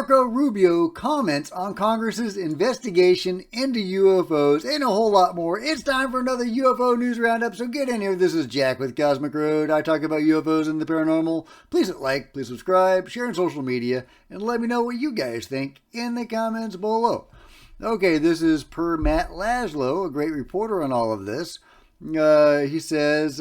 Marco Rubio comments on Congress's investigation into UFOs and a whole lot more. It's time for another UFO News Roundup, so get in here. This is Jack with Cosmic Road. I talk about UFOs and the paranormal. Please hit like, please subscribe, share on social media, and let me know what you guys think in the comments below. Okay, this is per Matt Laszlo, a great reporter on all of this. He says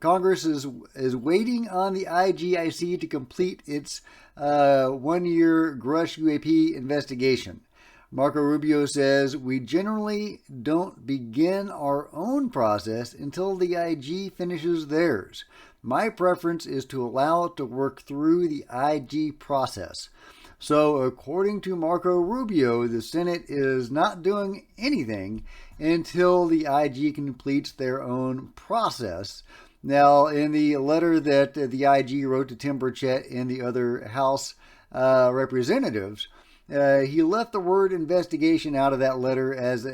Congress is waiting on the IGIC to complete its 1-year Grush U.A.P. investigation. Marco Rubio says, we generally don't begin our own process until the IG finishes theirs. My preference is to allow it to work through the IG process. So, according to Marco Rubio, the Senate is not doing anything until the IG completes their own process. Now, in the letter that the IG wrote to Tim Burchett and the other House representatives, he left the word investigation out of that letter as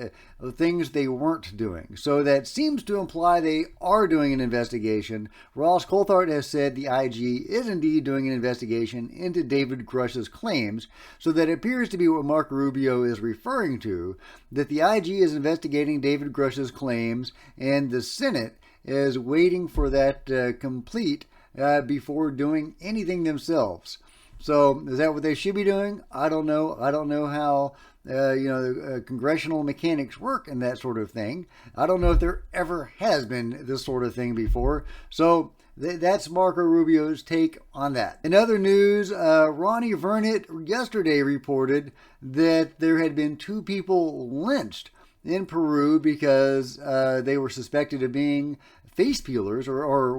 things they weren't doing. So that seems to imply they are doing an investigation. Ross Coulthart has said the IG is indeed doing an investigation into David Grush's claims. So that appears to be what Mark Rubio is referring to, that the IG is investigating David Grush's claims and the Senate is waiting for that complete before doing anything themselves. So is that what they should be doing? I don't know. I don't know how the congressional mechanics work and that sort of thing. I don't know if there ever has been this sort of thing before. So that's Marco Rubio's take on that. In other news, Ronnie Vernet yesterday reported that there had been 2 people lynched in Peru because they were suspected of being face peelers or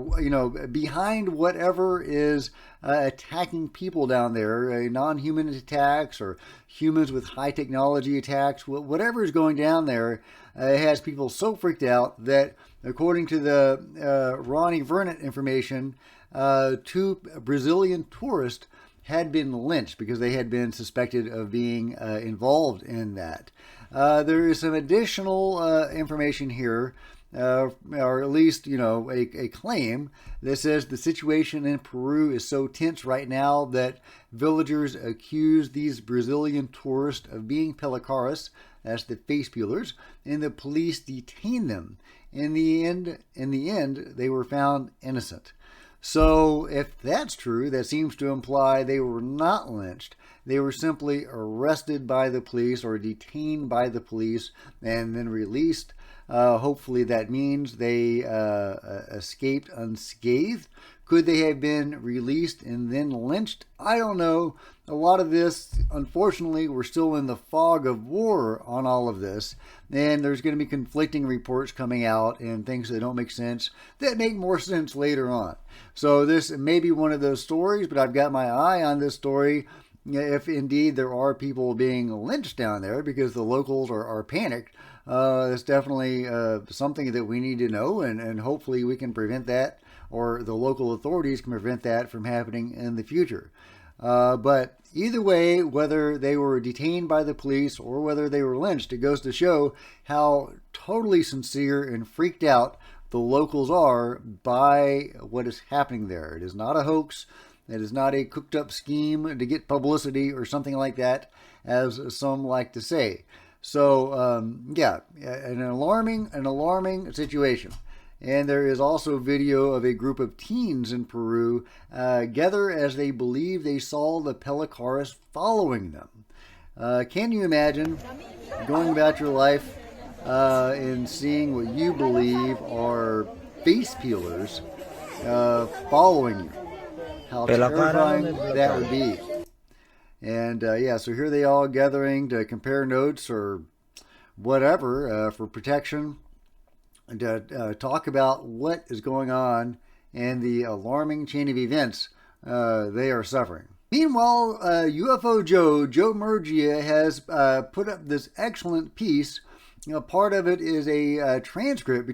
behind whatever is attacking people down there, non-human attacks or humans with high technology attacks, whatever is going down there, it has people so freaked out that, according to the Ronnie Vernet information, 2 Brazilian tourists had been lynched because they had been suspected of being involved in that. There is some additional information here, or at least, a claim that says the situation in Peru is so tense right now that villagers accuse these Brazilian tourists of being pelicaros, that's the face peelers, and the police detain them. In the end, they were found innocent. So if that's true, that seems to imply they were not lynched. They were simply arrested by the police or detained by the police and then released. Hopefully that means they escaped unscathed. Could they have been released and then lynched? I don't know. A lot of this, unfortunately, we're still in the fog of war on all of this. And there's going to be conflicting reports coming out and things that don't make sense that make more sense later on. So this may be one of those stories, but I've got my eye on this story. If indeed there are people being lynched down there because the locals are panicked, it's definitely something that we need to know, and hopefully we can prevent that, or the local authorities can prevent that from happening in the future. But either way, whether they were detained by the police or whether they were lynched, it goes to show how totally sincere and freaked out the locals are by what is happening there. It is not a hoax. It is not a cooked up scheme to get publicity or something like that, as some like to say. So, an alarming situation. And there is also video of a group of teens in Peru gather as they believe they saw the pelicaros following them. Can you imagine going about your life and seeing what you believe are face peelers following you? How terrifying that would be. And so here they all gathering to compare notes or whatever for protection, and to talk about what is going on and the alarming chain of events they are suffering. Meanwhile, UFO Joe Murgia has put up this excellent piece. Part of it is a transcript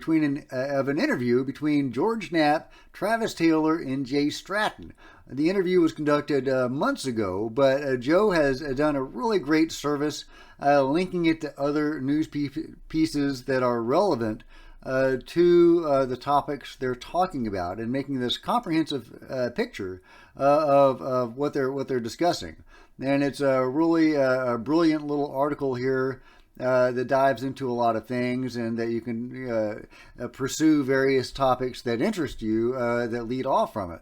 of an interview between George Knapp, Travis Taylor, and Jay Stratton. The interview was conducted months ago, but Joe has done a really great service linking it to other news pieces that are relevant to the topics they're talking about and making this comprehensive picture of what they're discussing. And it's really a brilliant little article here that dives into a lot of things, and that you can pursue various topics that interest you that lead off from it.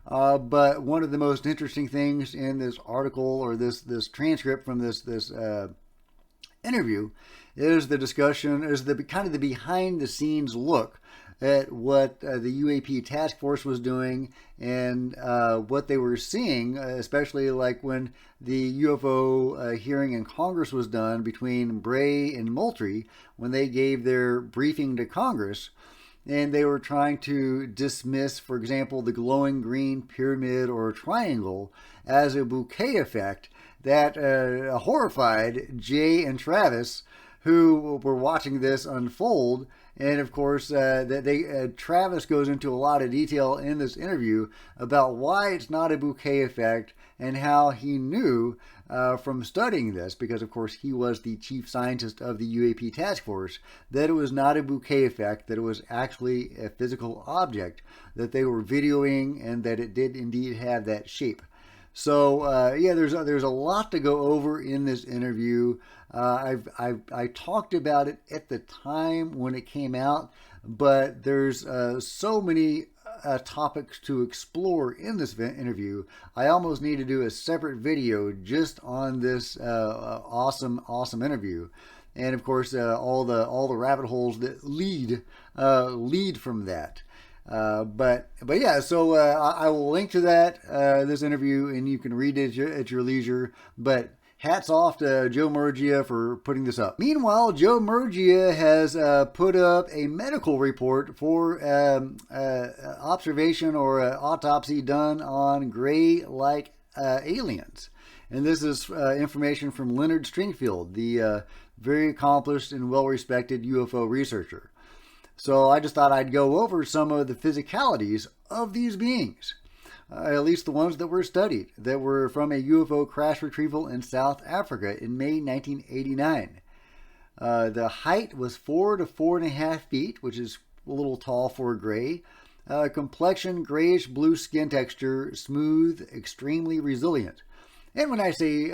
But one of the most interesting things in this article, or this transcript from this interview, is the discussion, is the kind of the behind the scenes look at what the U.A.P. task force was doing, and what they were seeing, especially like when the UFO hearing in Congress was done between Bray and Moultrie, when they gave their briefing to Congress. And they were trying to dismiss, for example, the glowing green pyramid or triangle as a bouquet effect that horrified Jay and Travis, who were watching this unfold. And of course, Travis goes into a lot of detail in this interview about why it's not a bouquet effect, and how he knew from studying this, because of course he was the chief scientist of the U.A.P. task force, that it was not a bouquet effect, that it was actually a physical object that they were videoing, and that it did indeed have that shape. So yeah, there's a lot to go over in this interview. I talked about it at the time when it came out, but there's so many topics to explore in this interview. I almost need to do a separate video just on this awesome interview, and of course all the rabbit holes that lead from that. But yeah, so I will link to that this interview, and you can read it at your leisure. But hats off to Joe Murgia for putting this up. Meanwhile, Joe Murgia has put up a medical report for observation or autopsy done on gray-like aliens. And this is information from Leonard Stringfield, the very accomplished and well-respected UFO researcher. So I just thought I'd go over some of the physicalities of these beings. At least the ones that were studied, that were from a UFO crash retrieval in South Africa in May 1989. The height was 4 to 4.5 feet, which is a little tall for gray. Complexion, grayish blue skin texture, smooth, extremely resilient. And when I say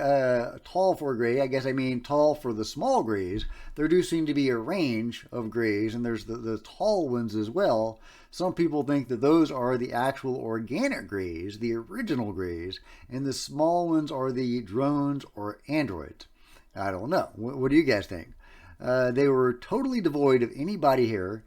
tall for gray, I guess I mean tall for the small grays. There do seem to be a range of grays, and there's the tall ones as well. Some people think that those are the actual organic grays, the original grays, and the small ones are the drones or androids. I don't know. What do you guys think? They were totally devoid of any body hair.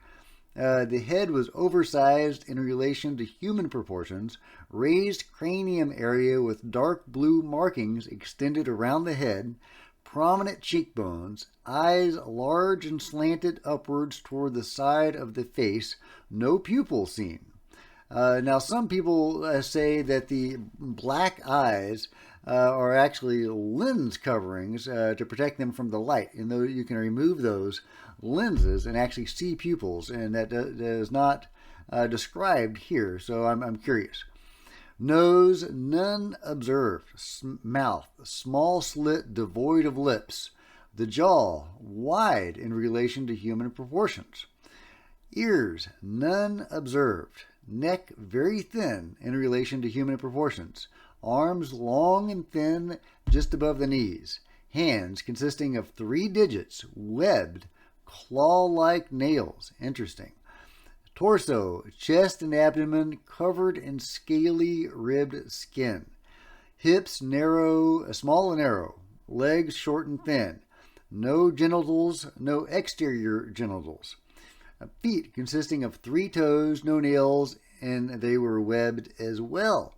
The head was oversized in relation to human proportions, raised cranium area with dark blue markings extended around the head, prominent cheekbones, eyes large and slanted upwards toward the side of the face, no pupils seen. Now, some people say that the black eyes are actually lens coverings to protect them from the light, and though you can remove those lenses and actually see pupils, and that is not described here, so I'm curious. Nose, none observed. Mouth, small slit devoid of lips. The jaw, wide in relation to human proportions. Ears, none observed. Neck, very thin in relation to human proportions. Arms, long and thin, just above the knees. Hands, consisting of 3 digits, webbed, claw-like nails. Interesting. Torso, chest and abdomen covered in scaly ribbed skin. Hips narrow, small and narrow. Legs short and thin. No genitals, no exterior genitals. Feet consisting of 3 toes, no nails, and they were webbed as well.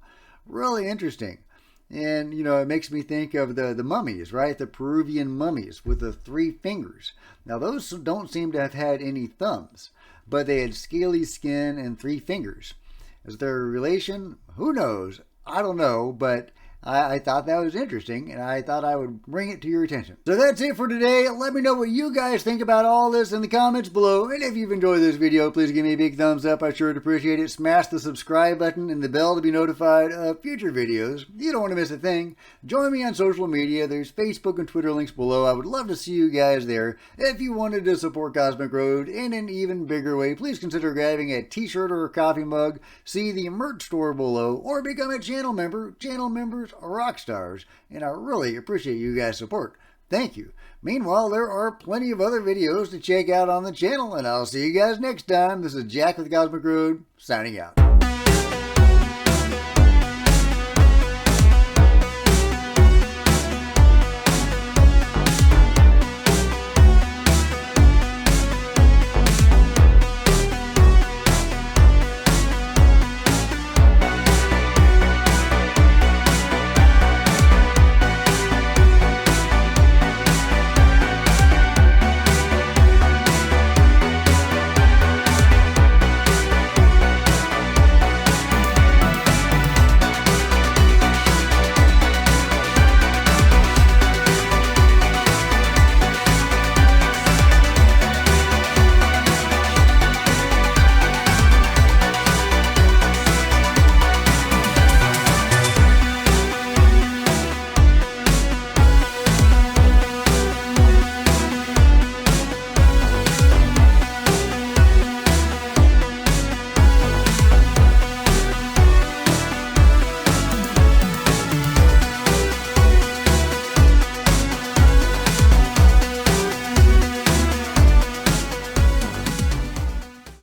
Really interesting. And, it makes me think of the mummies, right? The Peruvian mummies with the 3 fingers. Now, those don't seem to have had any thumbs, but they had scaly skin and 3 fingers. Is there a relation? Who knows? I don't know, but I thought that was interesting, and I thought I would bring it to your attention. So that's it for today. Let me know what you guys think about all this in the comments below. And if you've enjoyed this video, please give me a big thumbs up. I sure would appreciate it. Smash the subscribe button and the bell to be notified of future videos. You don't want to miss a thing. Join me on social media. There's Facebook and Twitter links below. I would love to see you guys there. If you wanted to support Cosmic Road in an even bigger way, please consider grabbing a t-shirt or a coffee mug. See the merch store below, or become a channel member. Channel members are rock stars, and I really appreciate you guys' support. Thank you. Meanwhile, there are plenty of other videos to check out on the channel, and I'll see you guys next time. This is Jack with Cosmic Road, signing out.